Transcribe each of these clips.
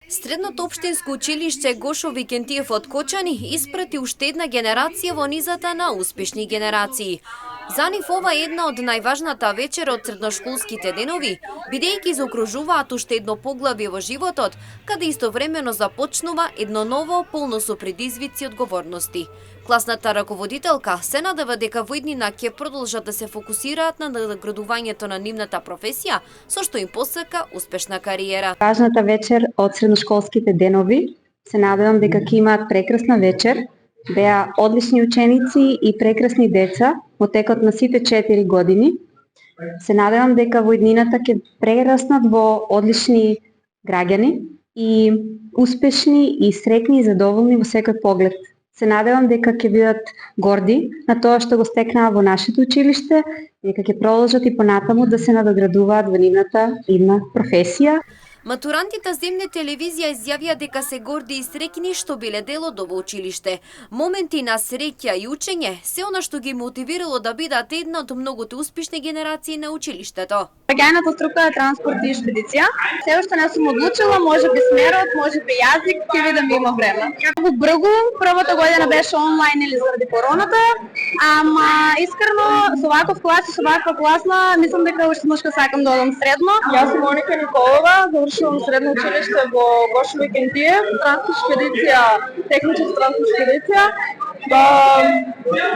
Средното општинско училиште Гошо Викентиев од Кочани испрати уште една генерација во низата на успешни генерации. За нив ова е една од најважната вечер од средношколските денови, бидејќи заокружуваат уште едно поглавје во животот, каде истовремено започнува едно ново, полно со предизвици и одговорности. Класната раководителка се надева дека во иднина ќе продолжат да се фокусираат на наградувањето на нивната професија, со што им посака успешна кариера. Важната вечер од средношколските денови. Се надевам дека ќе имаат прекрасна вечер. Беа одлични ученици и прекрасни деца во текот на сите 4 години. Се надевам дека во иднината ќе прераснат во одлични граѓани и успешни и среќни и задоволни во секој поглед. Се надевам дека ќе бидат горди на тоа што го стекнаа во нашето училиште, дека ќе продолжат и понатаму да се надоградуваат во нивната идна професија. Матурантите земне телевизија изјавија дека се горди и среќни што биле дел од ово училиште. Моменти на среќа и учење се она што ги мотивирало да бидат една од многуте успешни генерации на училиштето. Гајната струка е транспорт и експедиција. Се уште не сум одлучила, можеби смерот, можеби јазик, ќе видам има време. Многу брзо, првата година беше онлайн или заради короната, ама искрено со ваков клас и со ваква класна, мислам дека уште можка сакам да одам средно. Јас сум Моника Николова, завршувам средно училиште во Гошо Викентиев, транспедиција, техничка транспедиција.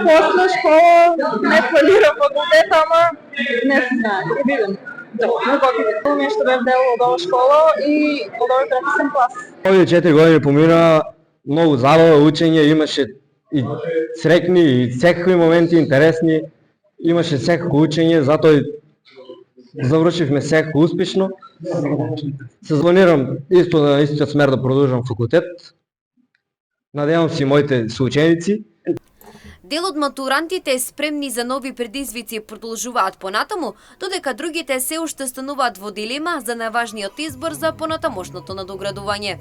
После школа не планирам факултет, ама не се знае, ќе видам. Многу што бев дел од оваа школа и од овој прекрасен клас. Овие 4 години помина многу забава, учење, имаше и среќни и секакви моменти интересни, имаше секако учење, затоа завршивме секако успешно. Се планирам исто на истиот смер да продолжам факултет. Надевам се и моите соученици. Дел од матурантите спремни за нови предизвици продолжуваат понатаму, додека другите се уште стануваат во дилема за најважниот избор за понатамошното надоградување.